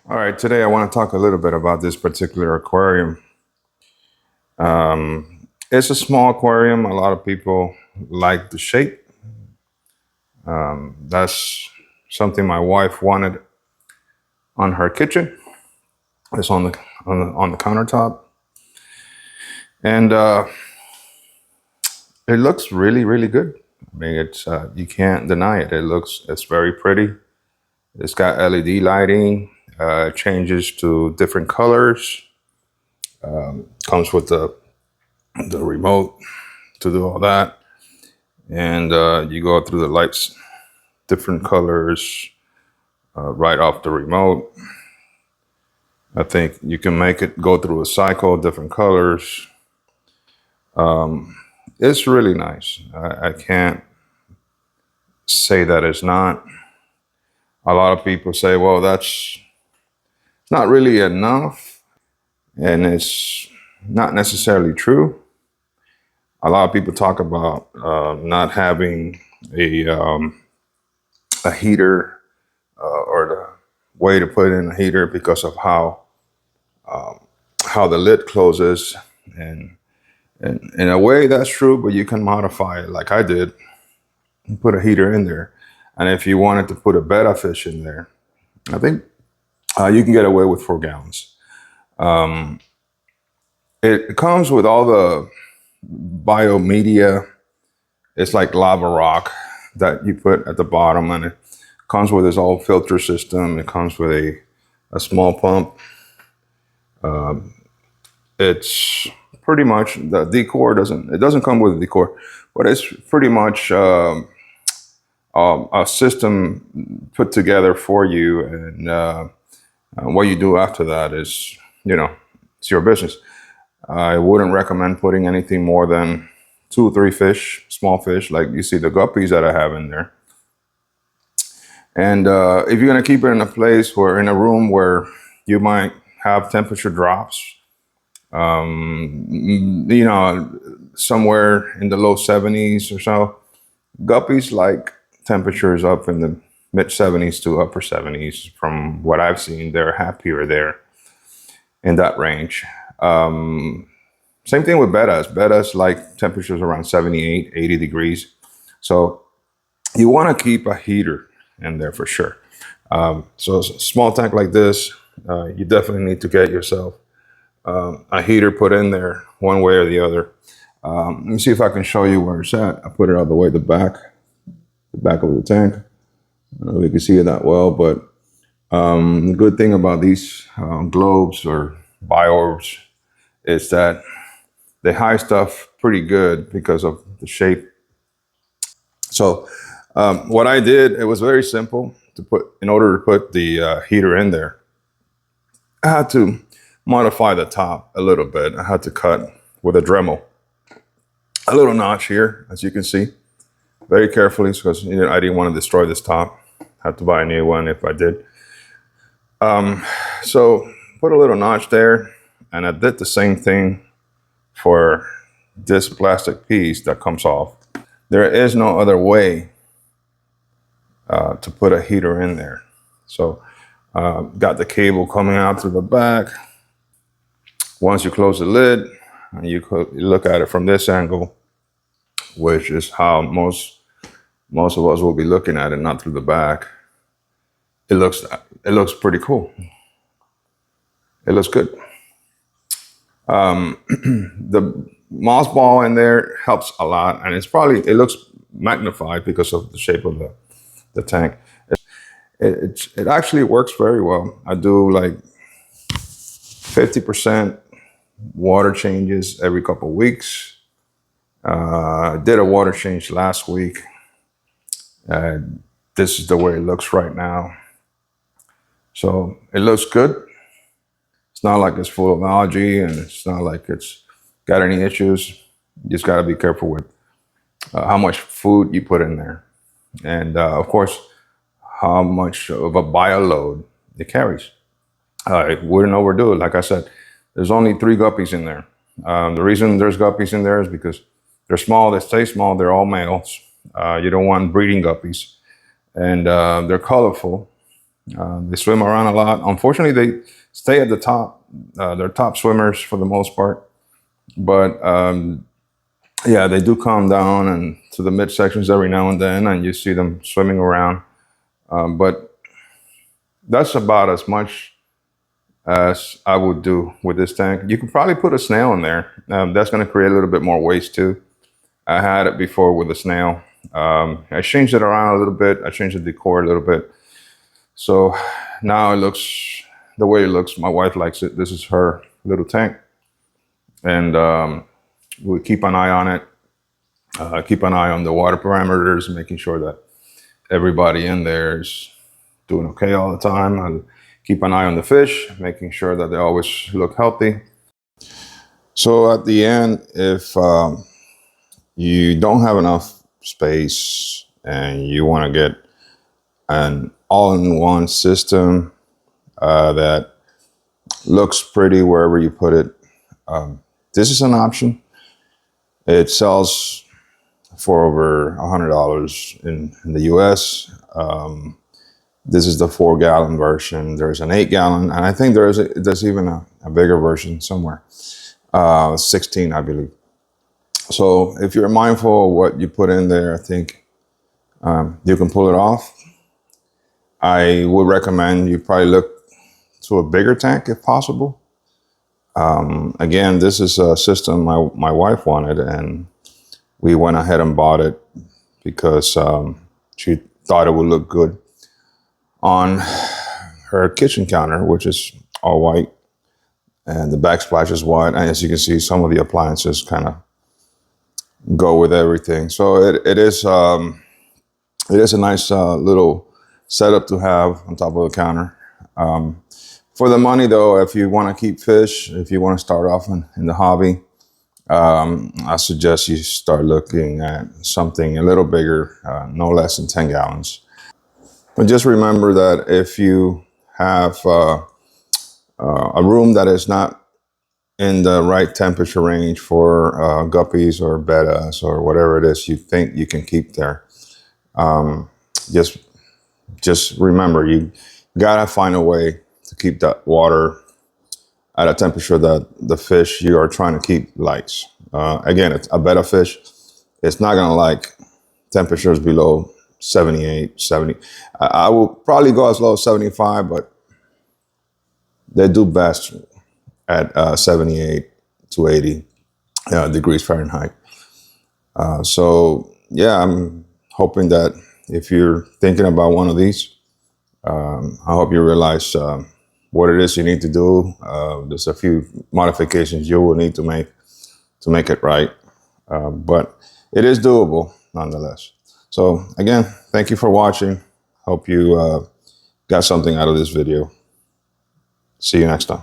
All right, today I want to talk a little bit about this particular aquarium. It's a small aquarium. A lot of people like the shape. That's something my wife wanted on her kitchen. It's on the countertop, and it looks really good. I mean, it's you can't deny it. It's very pretty. It's got LED lighting. Changes to different colors. Comes with the remote to do all that. And you go through the lights, different colors, right off the remote. I think you can make it go through a cycle, different colors. It's really nice. I can't say that it's not. A lot of people say, well, that's not really enough, and it's not necessarily true. A lot of people talk about not having a heater or the way to put in a heater because of how the lid closes, and in a way that's true, but you can modify it like I did and put a heater in there. And if you wanted to put a betta fish in there, I think you can get away with 4 gallons. It comes with all the biomedia. It's like lava rock that you put at the bottom, and it comes with its own filter system. It comes with a small pump. It's pretty much the decor doesn't come with a decor, but it's pretty much a system put together for you, and what you do after that is, it's your business. I wouldn't recommend putting anything more than 2 or 3 fish, small fish, like you see the guppies that I have in there. And if you're gonna keep it in a place where, in a room where you might have temperature drops, somewhere in the low 70s or so, guppies like temperatures up in the mid 70s to upper 70s. From what I've seen, they're happier there in that range. Same thing with bettas. Bettas like temperatures around 78, 80 degrees. So you want to keep a heater in there for sure. So a small tank like this, you definitely need to get yourself a heater put in there one way or the other. Let me see if I can show you where it's at. I put it all the way at the back of the tank. I don't know if you can see it that well, but the good thing about these globes or biorbs is that they hide stuff pretty good because of the shape. So what I did, it was very simple in order to put the heater in there. I had to modify the top a little bit. I had to cut with a Dremel a little notch here, as you can see, very carefully, because I didn't want to destroy this top. Had to buy a new one if I did. So put a little notch there, and I did the same thing for this plastic piece that comes off. There is no other way to put a heater in there. So got the cable coming out through the back. Once you close the lid, and you look at it from this angle, which is how most of us will be looking at it, not through the back. It looks pretty cool. It looks good. The moss ball in there helps a lot, and it looks magnified because of the shape of the tank. It actually works very well. I do like 50% water changes every couple of weeks. I did a water change last week. This is the way it looks right now. So it looks good. It's not like it's full of algae, and it's not like it's got any issues. You just got to be careful with how much food you put in there. And of course, how much of a bio load it carries. It wouldn't overdo it. Like I said, there's only 3 guppies in there. The reason there's guppies in there is because they're small, they stay small, they're all males. You don't want breeding guppies. And they're colorful. They swim around a lot. Unfortunately, they stay at the top. They're top swimmers for the most part. But yeah, they do calm down and to the midsections every now and then, and you see them swimming around. But that's about as much as I would do with this tank. You could probably put a snail in there. That's going to create a little bit more waste too. I had it before with a snail. I changed it around a little bit. I changed the decor a little bit. So now it looks the way it looks. My wife likes it. This is her little tank. And we keep an eye on it. Keep an eye on the water parameters, making sure that everybody in there is doing okay all the time. And keep an eye on the fish, making sure that they always look healthy. So at the end, if you don't have enough space and you want to get an all-in-one system that looks pretty wherever you put it, this is an option. It sells for over $100 in the US. This is the 4-gallon version. There's an 8-gallon, and I think there's even a bigger version somewhere, 16, I believe. So if you're mindful of what you put in there, I think you can pull it off. I would recommend you probably look to a bigger tank if possible. Again, this is a system my wife wanted, and we went ahead and bought it because she thought it would look good on her kitchen counter, which is all white, and the backsplash is white. And as you can see, some of the appliances kind of go with everything. So it is a nice little setup to have on top of the counter. For the money though, if you want to keep fish, if you want to start off in the hobby, I suggest you start looking at something a little bigger, no less than 10 gallons. But just remember that if you have a room that is not in the right temperature range for guppies or bettas or whatever it is you think you can keep there, just remember you gotta find a way to keep that water at a temperature that the fish you are trying to keep likes. Again, it's a betta fish. It's not gonna like temperatures below 78, 70. I will probably go as low as 75, but they do best at 78 to 80 degrees Fahrenheit. So yeah, I'm hoping that if you're thinking about one of these, I hope you realize what it is you need to do. There's a few modifications you will need to make it right, but it is doable nonetheless. So again, thank you for watching. Hope you got something out of this video. See you next time.